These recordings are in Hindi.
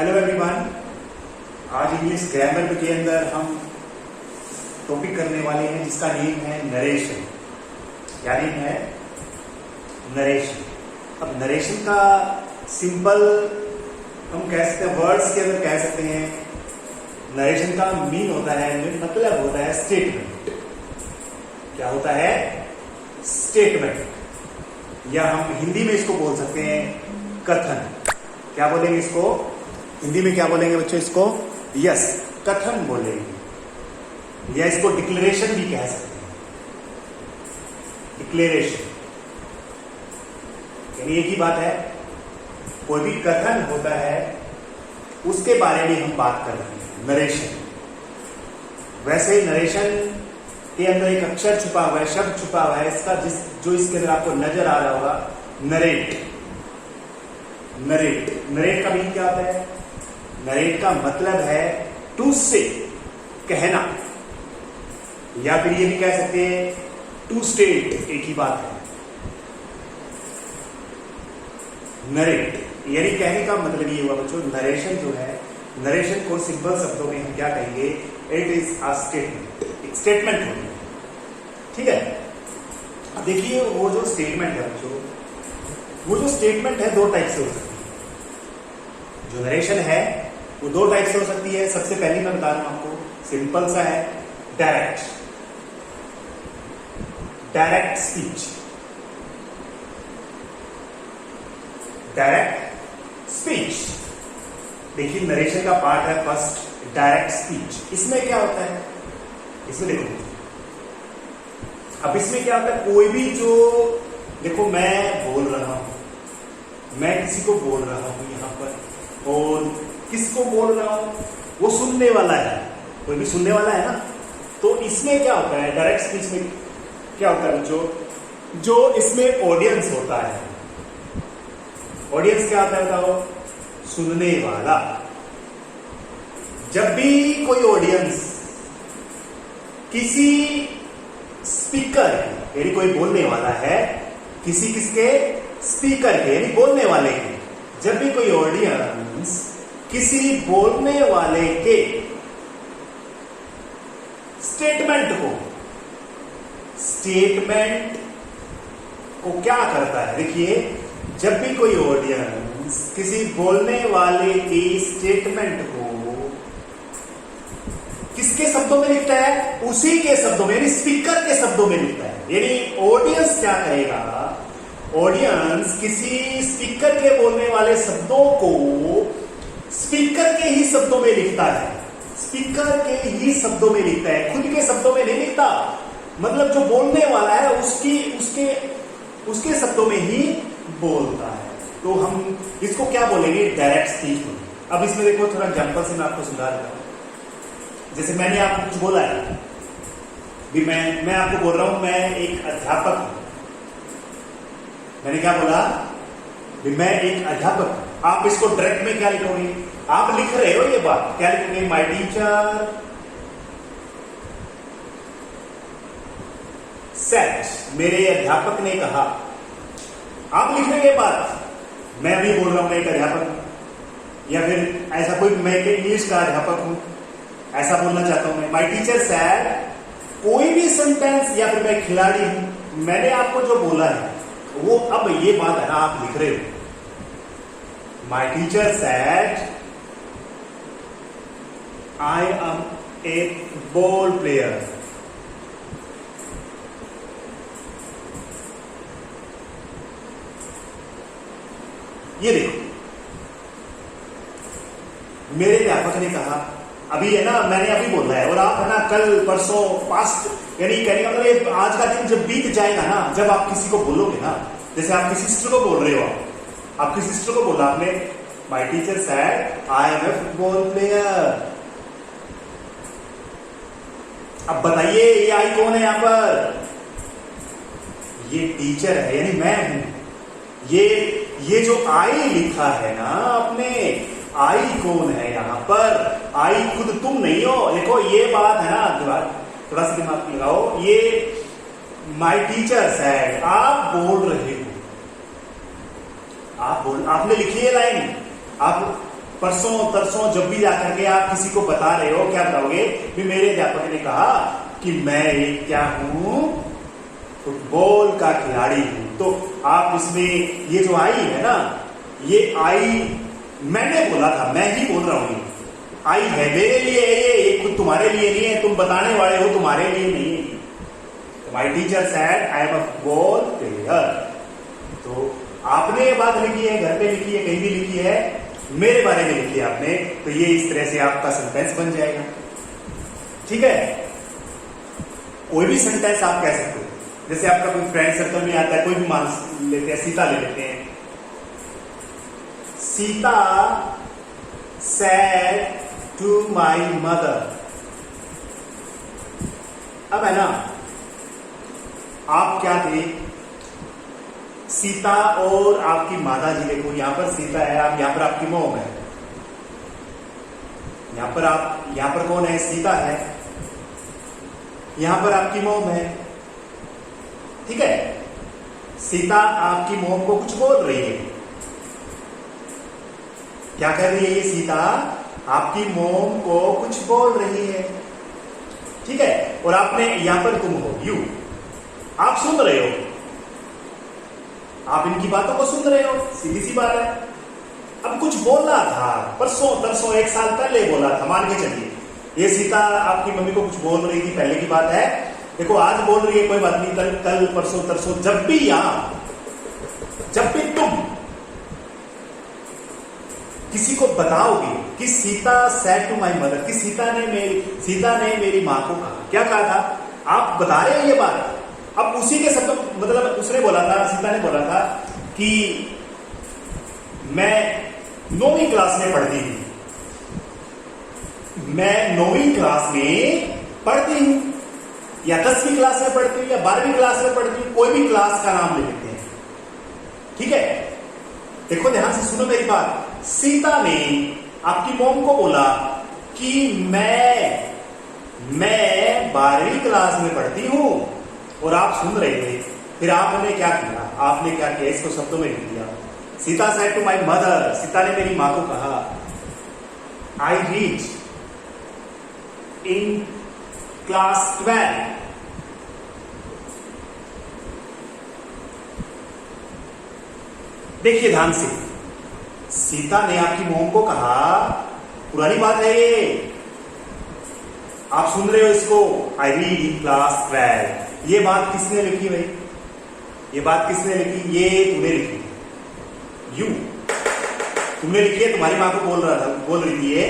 हेलो एवरीवन, आज इंग्लिश ग्रामर के अंदर हम टॉपिक करने वाले हैं जिसका नेम है नरेशन। क्या नेम है? नरेशन। अब नरेशन का सिंपल हम कह सकते हैं, वर्ड्स के अंदर कह सकते हैं, नरेशन का मीन होता है, मतलब होता है स्टेटमेंट। क्या होता है? स्टेटमेंट। या हम हिंदी में इसको बोल सकते हैं कथन। क्या बोलेंगे इसको? हिंदी में क्या बोलेंगे बच्चों? इसको यस, कथन बोलेंगे, या इसको डिक्लेरेशन भी कह सकते हैं। डिक्लेरेशन यानी एक ही बात है, कोई भी कथन होता है उसके बारे में हम बात कर रहे हैं, नरेशन। वैसे नरेशन के अंदर एक अक्षर छुपा हुआ है, शब्द छुपा हुआ है, इसका जो इसके अंदर आपको नजर आ रहा होगा, नरेट। नरेट, नरेट का मीनिंग क्या होता है? नरेट का मतलब है टू से, कहना, या फिर ये भी कह सकते हैं टू स्टेट, एक ही बात है। नरेट यानी कहने का मतलब ये हुआ बच्चों, नरेशन जो है, नरेशन को सिंपल शब्दों में हम क्या कहेंगे? It is a statement. एक स्टेटमेंट होती है, ठीक है। अब देखिए, वो जो स्टेटमेंट है बच्चों, वो जो स्टेटमेंट है दो टाइप से हो सकती है। जो नरेशन है वो दो टाइप से हो सकती है। सबसे पहली मैं बता रहा हूं आपको, सिंपल सा है, direct. Direct speech. Direct speech. देखिए, नरेशन का पार्ट है फर्स्ट, डायरेक्ट स्पीच। इसमें क्या होता है? इसमें देखो, अब इसमें क्या होता है, कोई भी जो, देखो मैं बोल रहा हूं, मैं किसी को बोल रहा हूं यहां पर, और किसको बोल रहा हूं? वो सुनने वाला है, कोई भी सुनने वाला है ना। तो इसमें क्या होता है, डायरेक्ट स्पीच में क्या होता है बच्चों? जो इसमें ऑडियंस होता है, ऑडियंस क्या होता है बताओ? सुनने वाला। जब भी कोई ऑडियंस किसी स्पीकर, यानी कोई बोलने वाला है, किसी किसके? स्पीकर के, यानी बोलने वाले के। जब भी कोई ऑडियंस किसी बोलने वाले के स्टेटमेंट को क्या करता है? देखिए, जब भी कोई ऑडियंस किसी बोलने वाले की स्टेटमेंट को किसके शब्दों में लिखता है? उसी के शब्दों में, यानी स्पीकर के शब्दों में लिखता है। यानी ऑडियंस क्या करेगा? ऑडियंस किसी स्पीकर के बोलने वाले शब्दों को स्पीकर के ही शब्दों में लिखता है। स्पीकर के ही शब्दों में लिखता है, खुद के शब्दों में नहीं लिखता। मतलब जो बोलने वाला है उसके शब्दों में ही बोलता है। तो हम इसको क्या बोलेंगे? Direct speech. अब इसमें देखो, थोड़ा एग्जांपल से मैं आपको समझा रहा हूं। जैसे मैंने आपको कुछ बोला है, भी मैं आपको बोल रहा हूं, मैं एक अध्यापक हूं। मैंने क्या बोला? भी मैं एक अध्यापक हूं। आप इसको डायरेक्ट में क्या लिखोगे? आप लिख रहे हो ये बात, क्या लिखोगे? माय टीचर सेड, मेरे अध्यापक ने कहा। आप लिख रहे हो ये बात, मैं अभी बोल रहा हूं मैं एक अध्यापक हूं, या फिर ऐसा कोई, मैं एक इंग्लिश का अध्यापक हूं, ऐसा बोलना चाहता हूं मैं। माय टीचर सेड, कोई भी सेंटेंस, या फिर मैं खिलाड़ी हूं, मैंने आपको जो बोला है वो, अब ये बात है ना, आप लिख रहे हो। My teacher said I am a ball player. ये देखो, मेरे अध्यापक ने कहा, अभी है ना, मैंने अभी बोला है, और आप है ना कल परसों पास्ट, यानी कहने का मतलब आज का दिन जब बीत जाएगा ना, जब आप किसी को बोलोगे ना, जैसे आप किसी सिस्टर को बोल रहे हो, आपकी सिस्टर को बोला आपने, my teacher said I am a football player. अब बताइए, ये आई कौन है यहां पर? ये टीचर है, यानी मैं हूं। ये जो आई लिखा है ना आपने, आई कौन है यहां पर? आई खुद तुम नहीं हो। देखो, ये बात है ना, थोड़ा सा दिमाग लगाओ, ये माय टीचर सेड, आप बोल रहे हो, आपने लिखी है लाइन, आप परसों तरसों जब भी जाकर के आप किसी को बता रहे हो, क्या बताओगे कि मेरे अध्यापक ने कहा कि मैं एक क्या हूं, फुटबॉल का खिलाड़ी हूं। तो आप इसमें ये जो आई है ना, ये आई मैंने बोला था, मैं ही बोल रहा हूं, आई है मेरे लिए, ये खुद तुम्हारे लिए नहीं है, तुम बताने वाले हो, तुम्हारे लिए नहीं है। My teacher said I am a football player. तो आपने ये बात लिखी है, घर पे लिखी है, कहीं भी लिखी है, मेरे बारे में लिखी है आपने, तो ये इस तरह से आपका सेंटेंस बन जाएगा। ठीक है, कोई भी सेंटेंस आप कह सकते हो। जैसे आपका कोई फ्रेंड सर्कल में आता है, कोई भी मान लेते हैं, सीता ले लेते हैं। Sita said to my mother. अब है ना, आप क्या थे, सीता और आपकी माता जी। देखो यहां पर सीता है, आप यहां पर आपकी मॉम है, यहां पर कौन है, सीता है, यहां पर आपकी मॉम है। ठीक है, सीता आपकी मॉम को कुछ बोल रही है। क्या कर रही है ये सीता, आपकी मॉम को कुछ बोल रही है। ठीक है, और आपने यहां पर तुम हो, यू, आप सुन रहे हो, आप इनकी बातों को सुन रहे हो, सीधी सी बात है। अब कुछ बोलना था, परसों तरसों 1 साल पहले बोला था, मान के चलिए ये सीता आपकी मम्मी को कुछ बोल रही थी, पहले की बात है। देखो आज बोल रही है, कोई बात नहीं, कल परसों तरसों, जब भी तुम किसी को बताओगे कि Sita said to my mother, कि सीता ने मेरी मां को कहा, क्या कहा था, आप बता रहे हो ये बात। अब उसी के शब्द, मतलब उसने बोला था, सीता ने बोला था कि मैं 9वीं क्लास में पढ़ती थी, मैं 9वीं क्लास में पढ़ती हूं, या 10वीं क्लास में पढ़ती हूं, या 12वीं क्लास में पढ़ती हूं, कोई भी क्लास का नाम ले लेते हैं। ठीक है, देखो ध्यान से सुनो मेरी बात। सीता ने आपकी मॉम को बोला कि मैं 12वीं क्लास में पढ़ती हूं, और आप सुन रहे थे। फिर आपने क्या किया, इसको शब्दों में लिख दिया। Sita said to my mother, Sita ने मेरी मां को कहा, आई रीच इन क्लास 12। देखिए ध्यान से, सीता ने आपकी मॉम को कहा, पुरानी बात है ये, आप सुन रहे हो इसको, आई रीड इन क्लास 12। ये बात किसने लिखी भाई, ये बात किसने लिखी, ये तूने लिखी, यू तुमने लिखी है, तुम्हारी मां को बोल रही थी ये,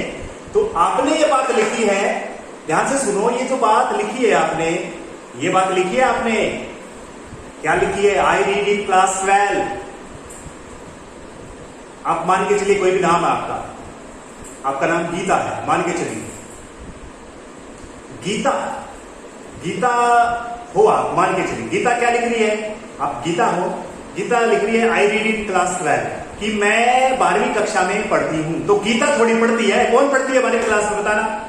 तो आपने ये बात लिखी है। ध्यान से सुनो, ये जो बात लिखी है आपने, ये बात लिखी है आपने, क्या लिखी है, आई रीड इन क्लास 12। आप मान के चलिए कोई भी नाम है आपका नाम गीता है, मान के चलिए गीता हो, आप मान के चलिए, गीता क्या लिख रही है, आप गीता हो, गीता लिख रही है आई रीड इन क्लास 12, कि मैं 12वीं कक्षा में पढ़ती हूं। तो गीता थोड़ी पढ़ती है, कौन पढ़ती है 12वीं क्लास में, बताना।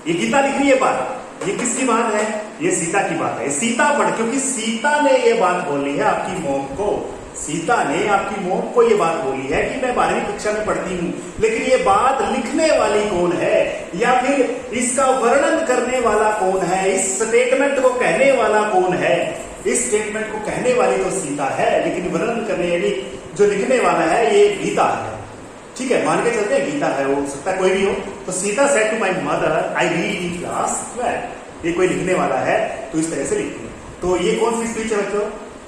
ये गीता लिख रही है बात, ये किसकी बात है, ये सीता की बात है। सीता पढ़, क्योंकि सीता ने ये बात बोली है आपकी मॉम को, सीता ने आपकी मॉम को ये बात बोली है कि मैं 12वीं कक्षा में पढ़ती हूं। लेकिन ये बात लिखने वाली कौन है, या फिर इसका वर्णन करने वाला कौन है, इस स्टेटमेंट को कहने वाला कौन है। इस स्टेटमेंट को कहने वाली तो सीता है, लेकिन वर्णन करने यानी जो लिखने वाला है ये गीता है। ठीक है, मान के चलते हैं गीता है, हो सकता है कोई भी हो। तो Sita said to my mother I read in class 12, ये कोई लिखने वाला है तो इस तरह से लिखती है। तो ये कौन सी स्पीच है बच्चों,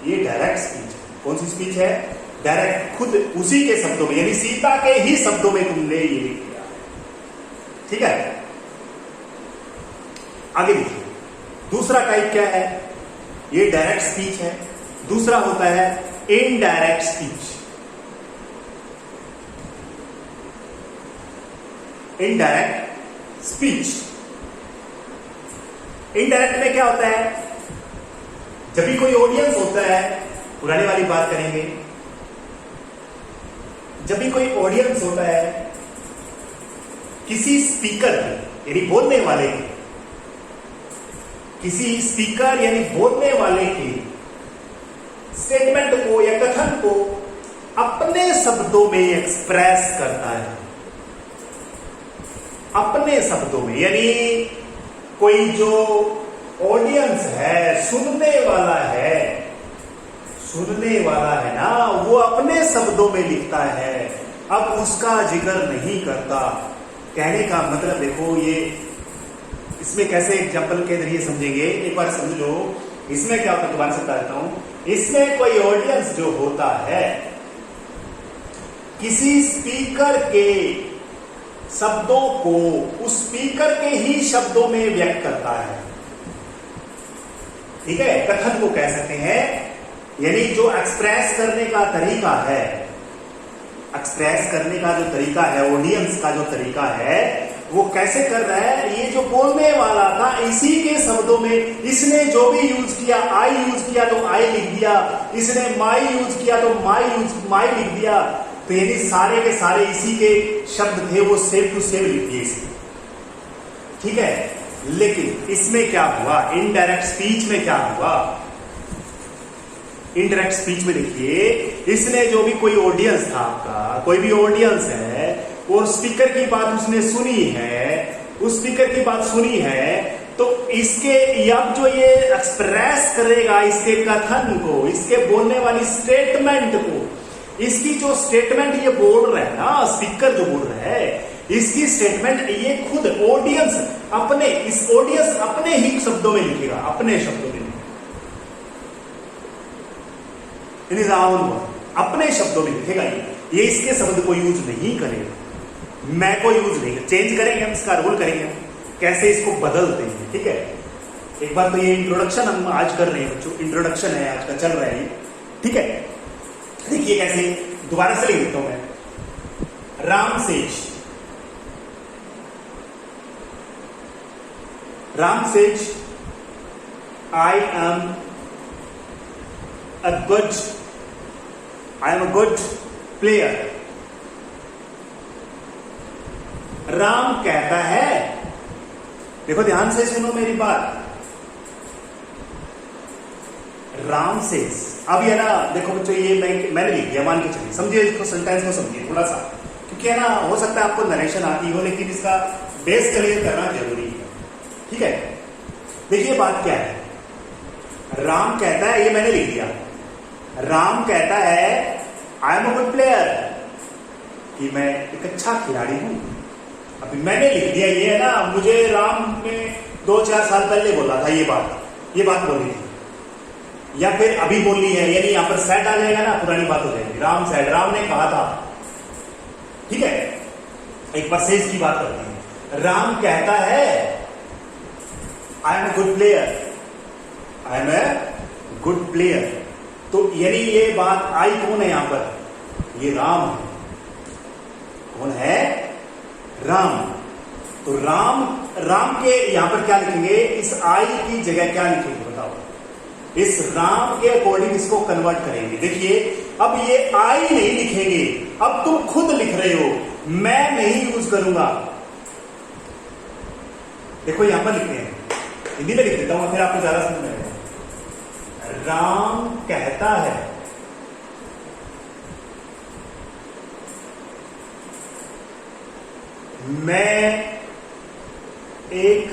ये डायरेक्ट स्पीच है। कौन सी स्पीच है, डायरेक्ट, खुद उसी के शब्दों में, यानी सीता के ही शब्दों में तुमने ये लिख दिया। ठीक है, आगे देखिए, दूसरा टाइप क्या है, ये डायरेक्ट स्पीच है, दूसरा होता है indirect speech. Indirect speech, indirect में क्या होता है, जब भी कोई ऑडियंस होता है, पुराने वाली बात करेंगे, जब भी कोई ऑडियंस होता है किसी स्पीकर की, यानी बोलने वाले की, किसी स्पीकर यानी बोलने वाले की स्टेटमेंट को या कथन को अपने शब्दों में एक्सप्रेस करता है। अपने शब्दों में, यानी कोई जो ऑडियंस है, सुनने वाला है ना, वो अपने शब्दों में लिखता है, अब उसका जिक्र नहीं करता। कहने का मतलब देखो, ये इसमें कैसे एग्जाम्पल के जरिए समझेंगे, एक बार समझ लो। इसमें क्या होता है, दोबारा से बता देता हूं। इसमें कोई ऑडियंस जो होता है किसी स्पीकर के शब्दों को उस स्पीकर के ही शब्दों में व्यक्त करता है, ठीक है, कथन को कह सकते हैं। यानी जो एक्सप्रेस करने का तरीका है, एक्सप्रेस करने का जो तरीका है, ऑडियंस का जो तरीका है, वो कैसे कर रहा है, ये जो बोलने वाला था इसी के शब्दों में, इसने जो भी यूज किया, आई यूज किया तो आई लिख दिया, इसने माई यूज किया तो माई लिख दिया, तो यानी सारे के सारे इसी के शब्द थे, वो सेम टू सेम लिख दिए इसमें, ठीक है। लेकिन इसमें क्या हुआ, इनडायरेक्ट स्पीच में क्या हुआ, इनडायरेक्ट स्पीच में देखिए, इसने जो भी कोई ऑडियंस था आपका, कोई भी ऑडियंस है, वो स्पीकर की बात उसने सुनी है, उस स्पीकर की बात सुनी है, तो इसके अब जो ये एक्सप्रेस करेगा इसके कथन को, इसके बोलने वाली स्टेटमेंट को, इसकी जो स्टेटमेंट ये बोल रहा है ना, स्पीकर जो बोल रहा है, इसकी स्टेटमेंट ये खुद ऑडियंस अपने, इस ऑडियंस अपने ही शब्दों में लिखेगा, अपने शब्दों में, अपने शब्दों में लिखेगा। ये इसके शब्द को यूज नहीं करेगा, मैं को यूज नहीं, चेंज करेंगे हम, इसका रोल करेंगे, कैसे इसको बदलते हैं, ठीक है। एक बार तो ये इंट्रोडक्शन हम आज कर रहे हैं बच्चों, इंट्रोडक्शन है आज का, चल रहा है ये, ठीक है। देखिए कैसे, दोबारा से लिख देता हूं मैं। Ram says I am a good player। Ram कहता है, देखो ध्यान से सुनो मेरी बात, राम से, अब ये ना देखो बच्चों, ये मैंने लिख दिया, मान के चलिए, समझिए इसको, सेंटेंस को समझिए थोड़ा सा, क्योंकि है ना, हो सकता है आपको नरेशन आती हो, लेकिन इसका बेस क्लियर करना जरूरी है, ठीक है। देखिए बात क्या है, राम कहता है, ये मैंने लिख दिया, राम कहता है I am a good player, कि मैं एक अच्छा खिलाड़ी हूं। अभी मैंने लिख दिया, ये है ना, मुझे राम ने 2-4 साल पहले बोला था ये बात बोली थी, या फिर अभी बोलनी है, यानी यहां पर सेट आ जाएगा ना, पुरानी बात हो जाएगी। राम सेट, राम ने कहा था, ठीक है। एक बार सेज की बात करते हैं। राम कहता है I am a good player, I am a good player, तो यानी ये बात आई कौन है यहां पर, ये राम है। कौन है, राम। तो राम के यहां पर क्या लिखेंगे, इस आई की जगह क्या लिखेंगे बताओ, इस राम के अकॉर्डिंग इसको कन्वर्ट करेंगे। देखिए अब ये आई नहीं लिखेंगे, अब तुम खुद लिख रहे हो, मैं नहीं यूज करूंगा। देखो यहां पर लिखते हैं, हिंदी में लिख देता हूं, फिर आपको ज्यादा समझ में आएगा। राम कहता है, मैं एक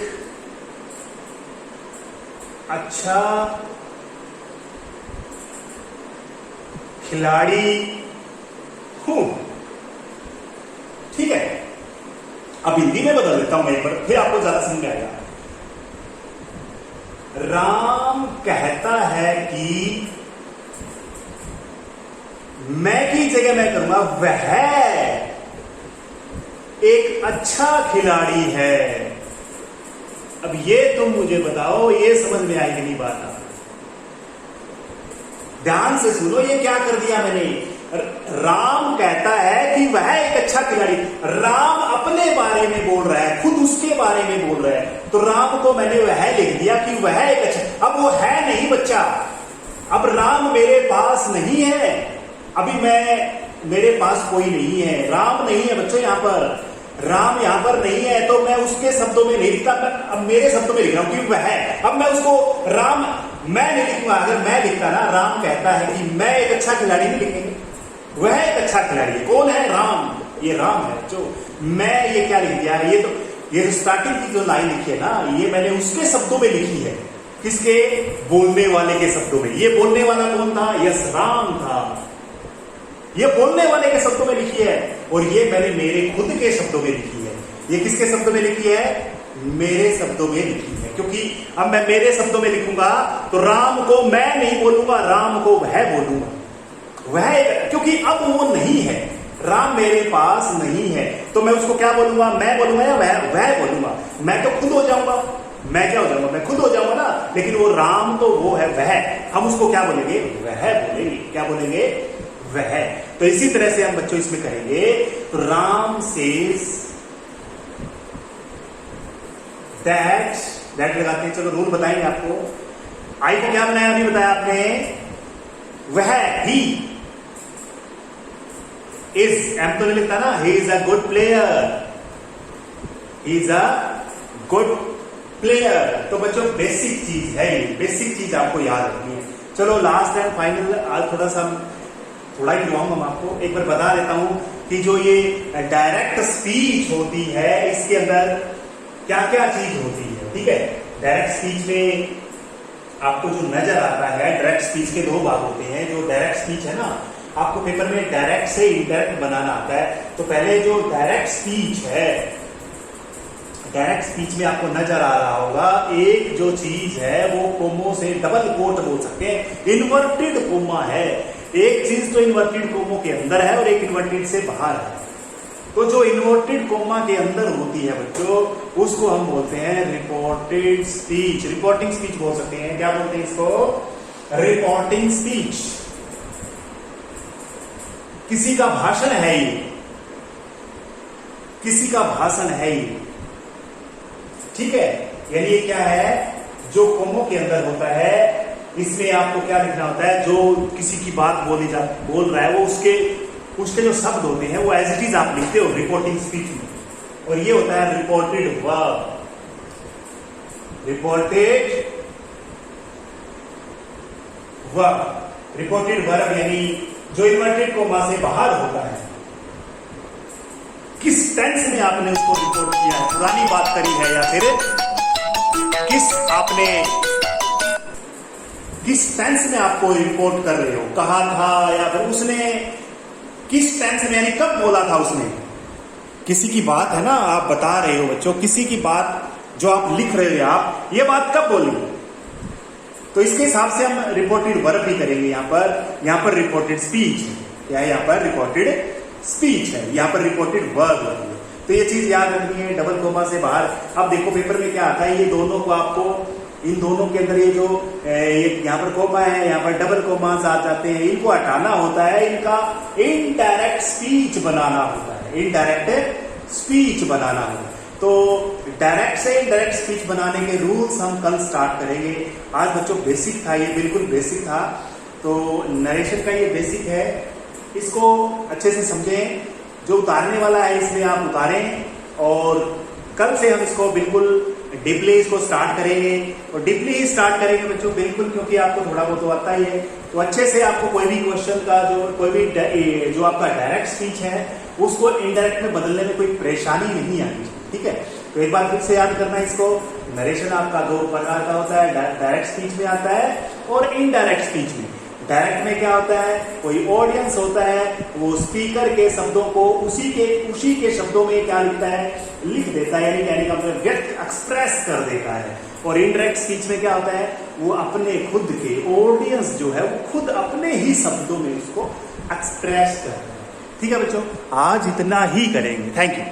अच्छा खिलाड़ी हूं, ठीक है। अब हिंदी में बदल देता हूं मैं एक बार, फिर आपको ज्यादा समझ में आएगा। राम कहता है कि मैं की जगह मैं करूंगा, वह एक अच्छा खिलाड़ी है। अब ये तुम मुझे बताओ, ये समझ में आएगी नहीं बात? ध्यान से सुनो, ये क्या कर दिया मैंने। राम कहता है कि वह एक अच्छा खिलाड़ी, राम अपने बारे में बोल रहा है, खुद उसके बारे में बोल रहा है, तो राम को मैंने वह लिख दिया कि वह एक अच्छा। अब वो है नहीं बच्चा, अब राम मेरे पास नहीं है, अभी मेरे पास कोई नहीं है, राम नहीं है बच्चों यहां पर, राम यहां पर नहीं है, तो मैं उसके शब्दों में नहीं लिखता, अब मेरे शब्दों में लिख रहा हूं कि वह है। अब मैं उसको राम मैं नहीं लिखूंगा, अगर मैं लिखता ना, राम कहता है कि मैं एक अच्छा खिलाड़ी, नहीं लिखेंगे, वह एक अच्छा खिलाड़ी है। कौन है? राम, ये राम है। जो मैं ये क्या लिख दिया, ये तो ये जो स्टार्टिंग की जो लाइन लिखी है ना, ये मैंने उसके शब्दों में लिखी है। किसके? बोलने वाले के शब्दों में। ये बोलने वाला कौन था? यस, राम था। ये बोलने वाले के शब्दों में लिखी है, और ये मैंने मेरे खुद के शब्दों में लिखी है। ये किसके शब्दों में लिखी है? मेरे शब्दों में लिखी है। क्योंकि अब मैं मेरे शब्दों में लिखूंगा तो राम को मैं नहीं बोलूंगा, राम को वह बोलूंगा। वह, क्योंकि अब वो नहीं है, राम मेरे पास नहीं है, तो मैं उसको क्या बोलूंगा? मैं बोलूंगा या वह बोलूंगा? मैं तो खुद हो जाऊंगा। मैं क्या हो जाऊंगा? मैं खुद हो जाऊंगा ना। लेकिन वो राम तो वो है, वह, हम उसको क्या बोलेंगे? वह बोलेंगे। क्या बोलेंगे? वह। तो इसी तरह से हम बच्चों इसमें कहेंगे, तो राम सेज दैट लगाते हैं। चलो रूल बताएंगे आपको। आई को क्या बनाया? अभी बताया आपने, वह, ही इज, एम तो नहीं लिखता ना, he is a good player, he is a good player. तो बच्चों बेसिक चीज है, ये बेसिक चीज आपको याद रखनी है। चलो लास्ट एंड फाइनल, आज थोड़ा ही गिरवाऊंगा मैं आपको। एक बार बता देता हूं कि जो ये डायरेक्ट स्पीच होती है, इसके अंदर क्या क्या चीज होती है। ठीक है, डायरेक्ट स्पीच में आपको जो नजर आता है, डायरेक्ट स्पीच के दो भाग होते हैं। जो डायरेक्ट स्पीच है ना, आपको पेपर में डायरेक्ट से इनडायरेक्ट बनाना आता है। तो पहले जो डायरेक्ट स्पीच है, डायरेक्ट स्पीच में आपको नजर आ रहा होगा, एक जो चीज है वो कोमो से डबल कोट बोल सकते हैं, इन्वर्टेड कोमा है। एक चीज तो इन्वर्टेड कोमो के अंदर है और एक इन्वर्टेड से बाहर है। तो जो इन्वर्टेड कोमा के अंदर होती है बच्चों, उसको हम बोलते हैं रिपोर्टेड स्पीच। रिपोर्टिंग स्पीच बोल सकते हैं। क्या बोलते हैं इसको? Reporting speech. किसी का भाषण है ये, किसी का भाषण है ये। ठीक है, यानी ये क्या है? जो कोमो के अंदर होता है, इसमें आपको क्या लिखना होता है? जो किसी की बात बोल रहा है, वो उसके जो शब्द होते हैं वो एज इट इज आप लिखते हो रिपोर्टिंग स्पीच में। और ये होता है reported verb. Reported verb, reported verb यानी जो इन्वर्टेड कोमा से बाहर होता है। किस टेंस में आपने उसको रिपोर्ट किया है? पुरानी बात करी है या फिर किस टेंस में आपको रिपोर्ट कर रहे हो? कहा था या फिर उसने किस टेंस में, यानी कब बोला था उसने? किसी की बात है ना, आप बता रहे हो बच्चों, किसी की बात जो आप लिख रहे हो, आप ये बात कब बोली? तो इसके हिसाब से हम रिपोर्टेड वर्ब भी करेंगे। यहां पर रिपोर्टेड स्पीच या यहाँ पर रिपोर्टेड स्पीच है, यहाँ पर रिपोर्टेड वर्ब है। तो ये चीज याद रखनी है, डबल कोमा से बाहर। अब देखो पेपर में क्या आता है, ये दोनों को आपको, इन दोनों के अंदर ये जो यहाँ पर कोमा है, यहाँ पर डबल कोमास आ जाते हैं, इनको हटाना होता है, इनका इनडायरेक्ट स्पीच बनाना होता है। इनडायरेक्ट स्पीच बनाना होता है। तो डायरेक्ट से इनडायरेक्ट स्पीच बनाने के रूल्स हम कल स्टार्ट करेंगे। आज बच्चों बेसिक था, ये बिल्कुल बेसिक था। तो नरेशन का ये बेसिक है, इसको अच्छे से समझें। जो उतारने वाला है इसमें आप उतारें, और कल से हम इसको बिल्कुल डीपली इसको स्टार्ट करेंगे। और डीपली ही स्टार्ट करेंगे बच्चों, बिल्कुल, क्योंकि आपको थोड़ा बहुत तो आता ही है। तो अच्छे से आपको कोई भी क्वेश्चन का जो आपका डायरेक्ट स्पीच है उसको इनडायरेक्ट में बदलने में कोई परेशानी नहीं आनी। ठीक है, तो एक बार फिर से याद करना इसको। नरेशन आपका दो प्रकार का होता है, डायरेक्ट स्पीच में आता है और इनडायरेक्ट स्पीच में। डायरेक्ट में क्या होता है, कोई ऑडियंस होता है, वो स्पीकर के शब्दों को उसी के शब्दों में क्या लिखता है, लिख देता है, यानी कहने का मतलब व्यक्त एक्सप्रेस कर देता है। और इनडायरेक्ट स्पीच में क्या होता है, वो अपने खुद के ऑडियंस जो है वो खुद अपने ही शब्दों में उसको एक्सप्रेस करता है। ठीक है बच्चों, आज इतना ही करेंगे। Thank you.